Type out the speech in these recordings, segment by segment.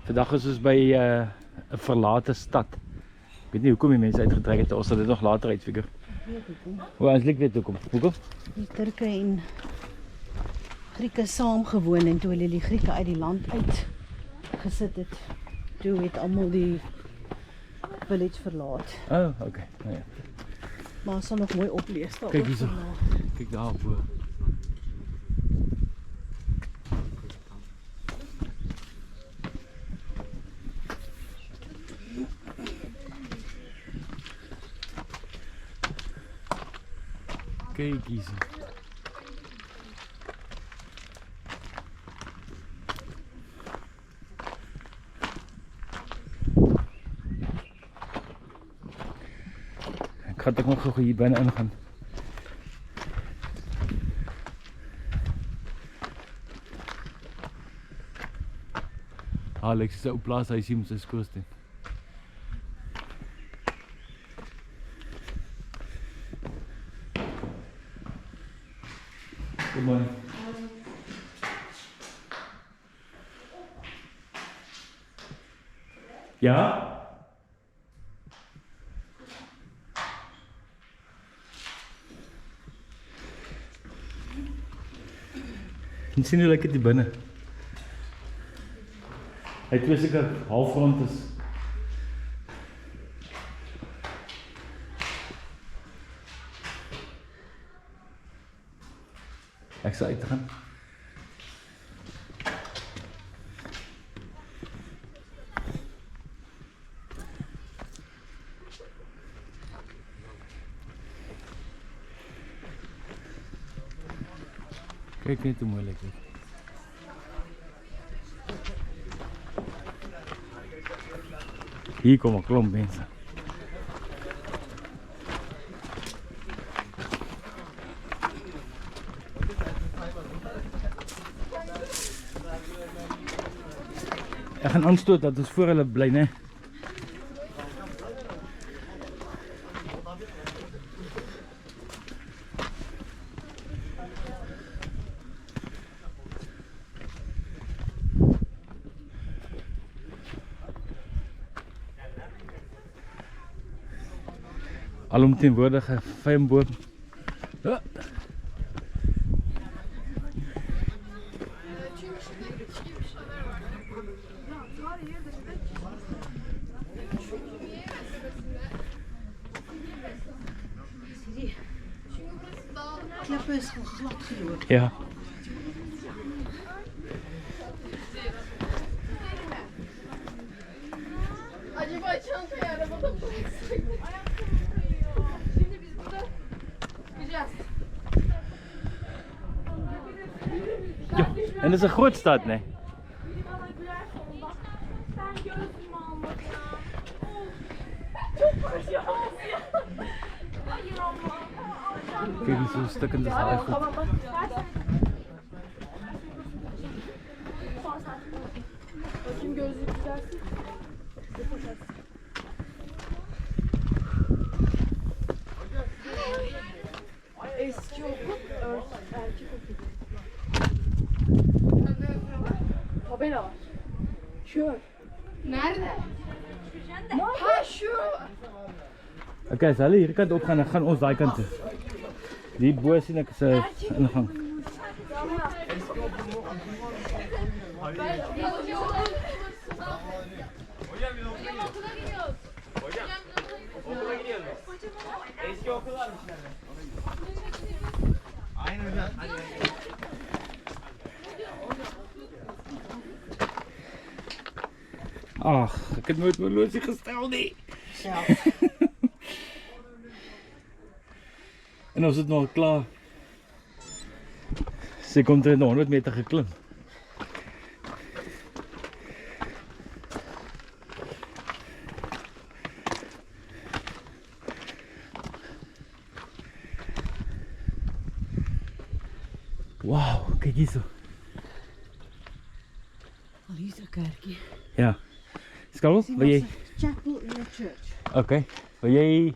Vandag is ons by 'n verlate stad. Ek weet nie hoekom die mense uitgetrek het, ons sal dit nog later uitfigure. Hoe eintlik weet hoekom? Hoekom? Die Turke en Grieke saam gewoon en toe hulle die Grieke uit die land uit gesit het, toe het almal die village verlaat. Oh, okay. Nou ja. Maar ons sal nog mooi oplees daar. Kyk hierso. Kyk daar bo. Kyk hierso. Ek gaan toch nog gou hier binne ingaan. Alex is 'n ou plaashuisie met sy skoorsteen. Good morning. Ja? En sien hoe lyk dit hier binne? Hy het twee seker halfrond is. Ek sal uitgaan. Kyk net hoe mooi lyk dit. Hier kom 'n klomp mense. Ek gaan aanstoot dat ons voor hulle bly, né? Alomteenwoordige fynboom. Klippe is glad geloop. Ja. Acaba çantayı arabada bıraksak? Şimdi biz burada gideceğiz. Ja, en dit is 'n groot stad, né? Kyk, hier is so 'n stuk in die haai goed. Bakayım gözlük güzelsin. Eski okul, erkek okul. Tabela var. Şu. Nerede? Ha şu. Okay, so hulle hier kant op gaan, dan gaan ons daai kant toe. Die bo sien ek is 'n ingang. Hocam okula gidiyoruz. Hocam okula gidiyoruz. Eski okul varmış yani. Aynen hocam. Ag, ek het nooit my losie gestel nie. Ja. En ons het nog klaar. Sy kom ter 100 meter geklim. Wow, kyk hierso. Al hier is 'n kerkie. Ja. Skalk, wil jy? Chapel in a church. Okay. Wil jy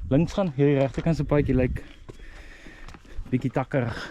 links gaan? Hierdie regterkant se paadjie lyk bietjie takkerig.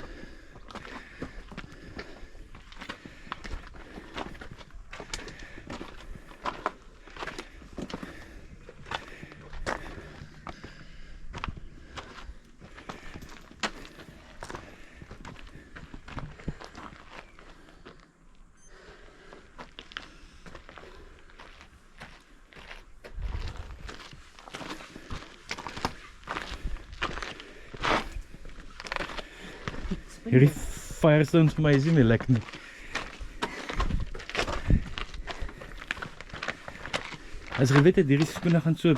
Hierdie Firestones vir my is nie meer lekker nie. As ek weet het hierdie skoene gaan so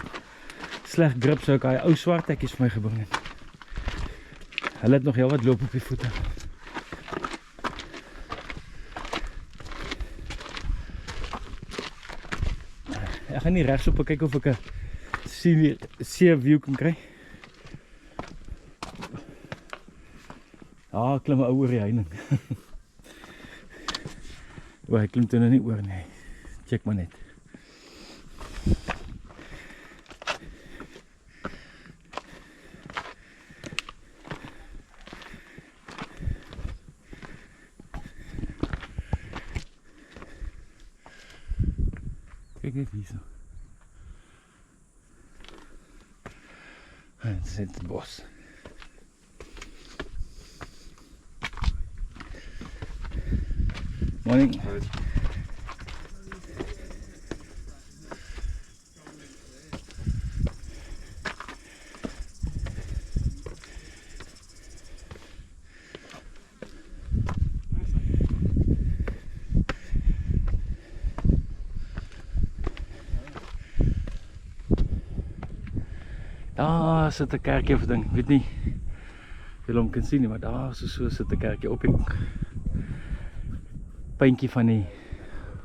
sleg grip, sou ek daai ou swart tekkies vir my gebring het. Hulle het nog heel wat loop op die voete. Ek gaan nie regsop kyk of ek 'n see view kan kry. Ah, klim ou oor die heining. O, hy klim toe nou nie oor nie. Check maar net. Kijk net hier zo. En het zit het bos. Morning. Daar sit 'n kerkie of ding, weet nie of jy hom kan sien nie, maar daar so sit 'n kerkie op die puntjie van die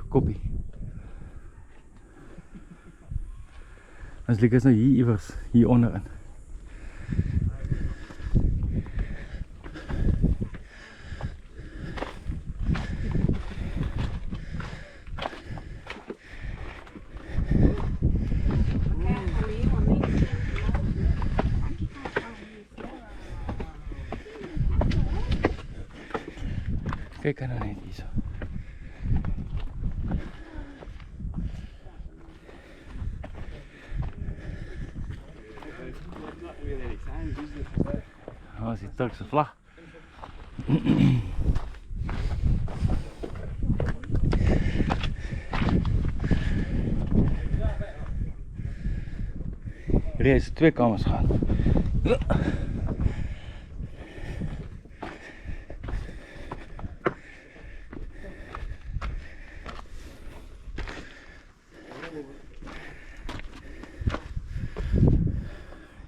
koppie. Ons lyk is nou hier iewers, hier onderin. Kijk er nou net hier zo. Oh, is die Turkse vlag. Hier is 2 kamers gehad.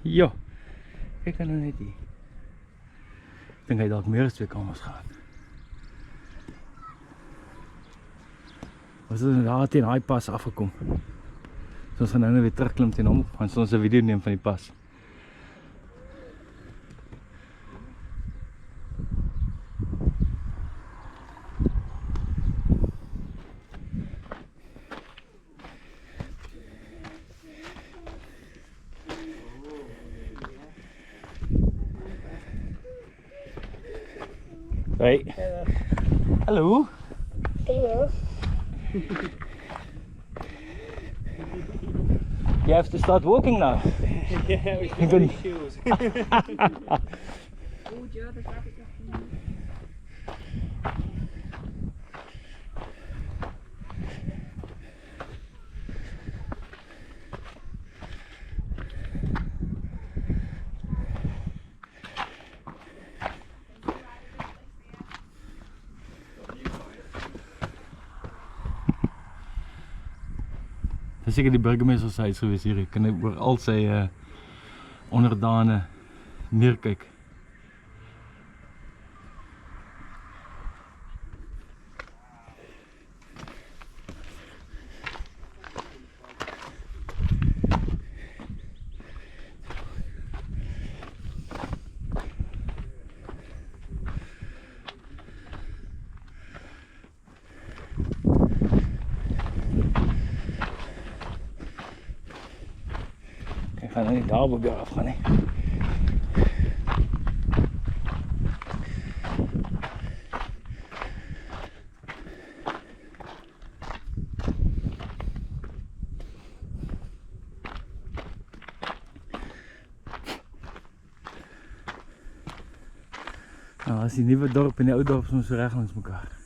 Jo, kijk er nou net hier. Ik denk dat je dalk meer as 2 kamers gaan. Ons het daar teen daai pas afgekom. So ons gaan nou weer terugklim teen hom, want ons 'n video neem van die pas. Hey. Hello. Hello. You have to start walking now. Yeah, we You can... shoes. Dis seker die burgemeester se huis gewees hier. Ek kan oor al sy onderdane neerkyk. Ik ga nou niet daar op af gaan. Nou, as die nuwe dorp en die ou dorp is ons so reg langs mekaar.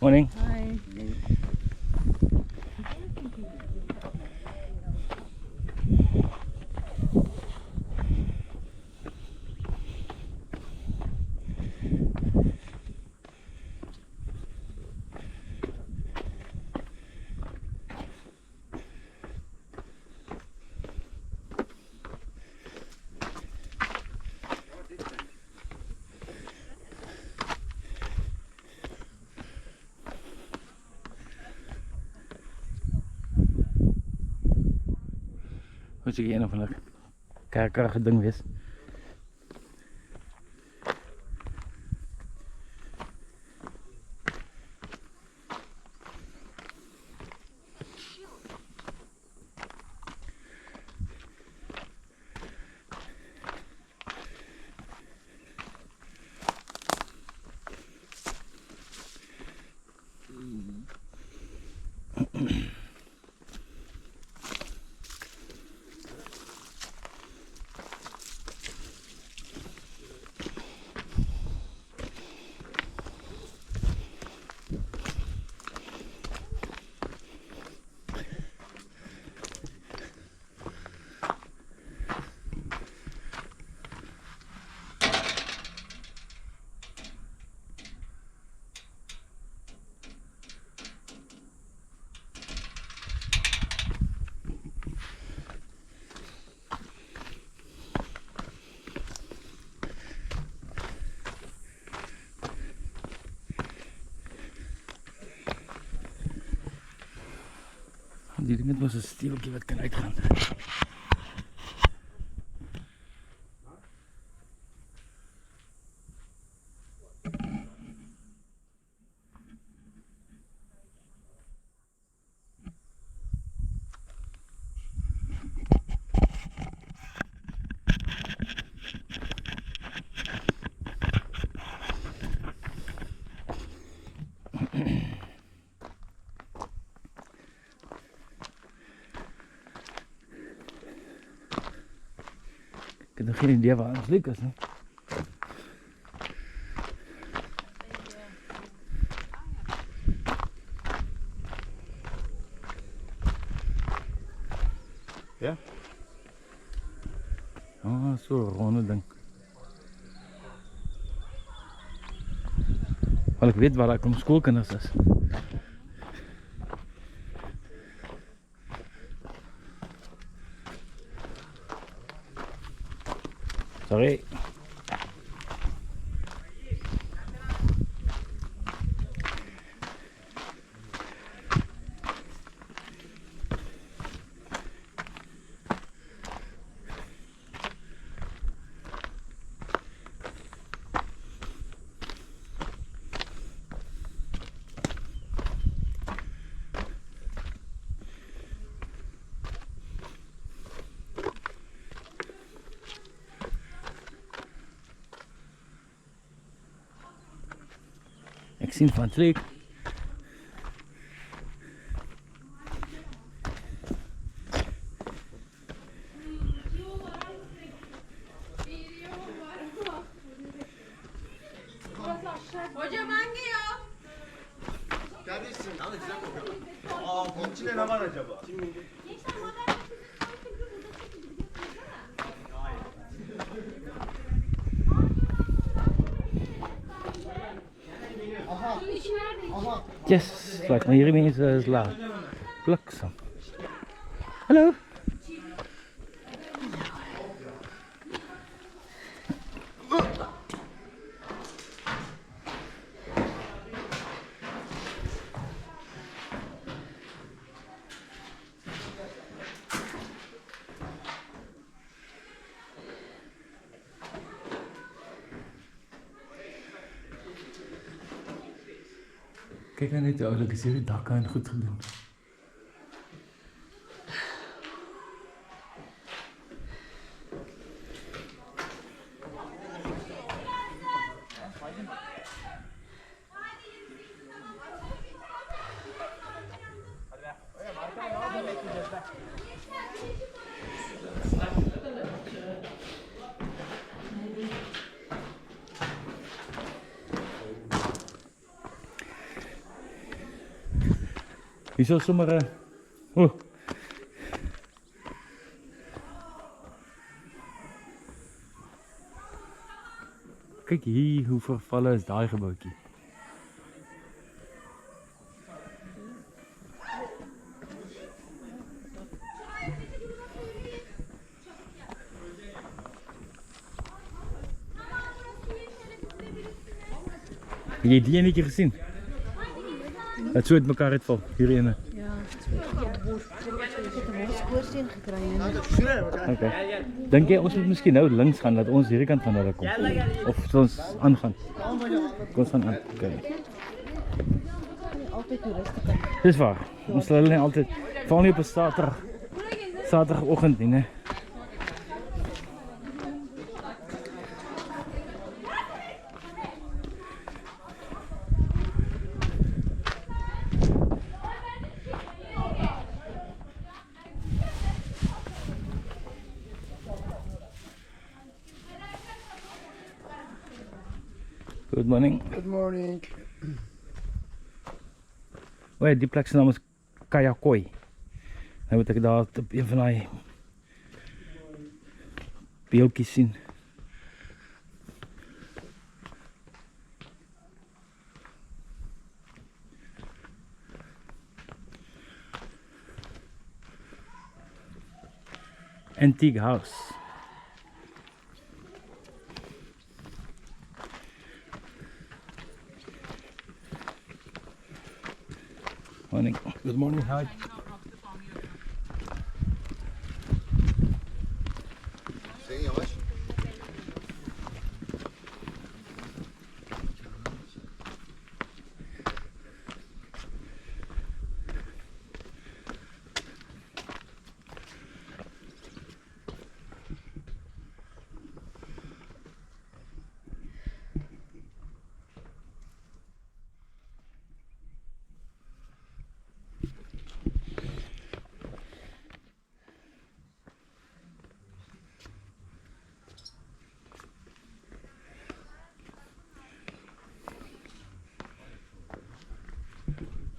Morning. Hi. Moet je een of ander karige ding wees. Die ding was een stieltje wat kan uitgaan. Ik heb nog geen idee waar het leuk is. Ne? Ja? Oh, zo'n ronde ding. Wel, ik weet waar dat om schoolkinders is. Sorry. Ik zie van het leuk. Hocam hangi ya? Kardeşim. Bunun içinde ne var acaba? Yes, like maar hierdie mense is laat. Bliksem. Hallo. Kijk nou net hoe oulik is hierdie dakke en goed gedoen. Hier is sommer oh. Kyk hier hoe vervalle is daai gebouetjie. Heb jy die enetjie gesien? Dat so uit mekaar uitval, hier ene. Ja, ek het 'n mooi skoorsteen gekry en Okay. Dink jy ons moet miskien nou links gaan dat ons hierdie kant van hulle kom? Of sal ons aangaan? Kom ons gaan aan. Okay. altyd toeriste kan. Dis waar. Ons sal hulle nie altyd val nie op 'n Saterdagoggend nie, né? Good morning. Good morning. O ja, die plek se naam is Kayakoy. Nou moet ek daar op een van daai beeldjies sien. Antique house. Morning. Good morning. Hi. Sen yavaş.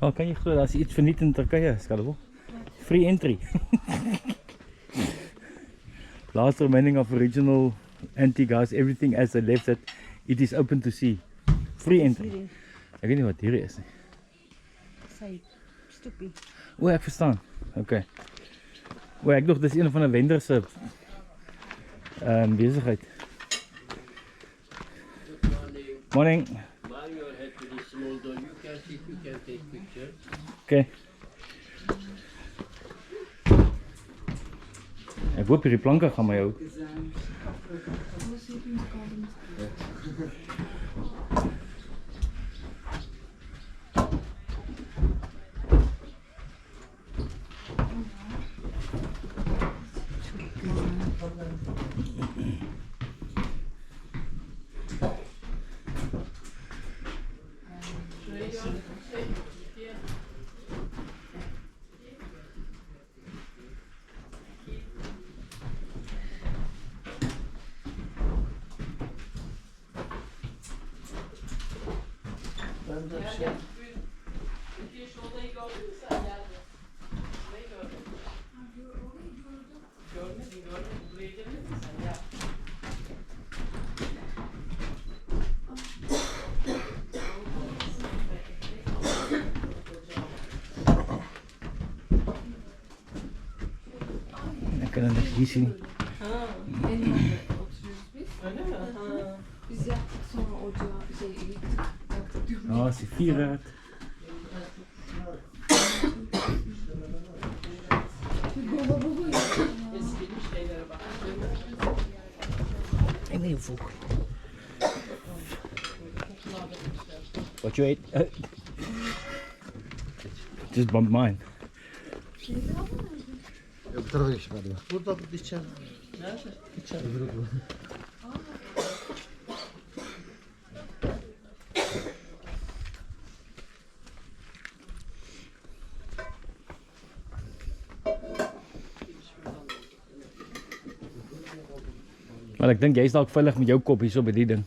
Oh, kan jy glo, daar's iets verniet in Turkye, Skalbo? Free entry. Last remaining of original antique house, everything as they left it, it is open to see. Free entry. Ek weet nie wat hier is nie. Sy stoepie. O, ek verstaan. Okay. O, ek dink dis een van 'n vendor se besigheid. Morning. Your head very small though. You can see if you can take pictures. Okay. Ek hoop hierdie planke gaan my hou. Ek kan dit hier sien. Biz yaptık sonra ocağa gittik. Ja, is die vuurraad. Ek weet nie hoe voel. What you ate? Just bumped mine. Bu tarafa geç hadi. Burada içeride. Nerede? İçeride. Maar ek dink jy's dalk veilig met jou kop hierso by die ding.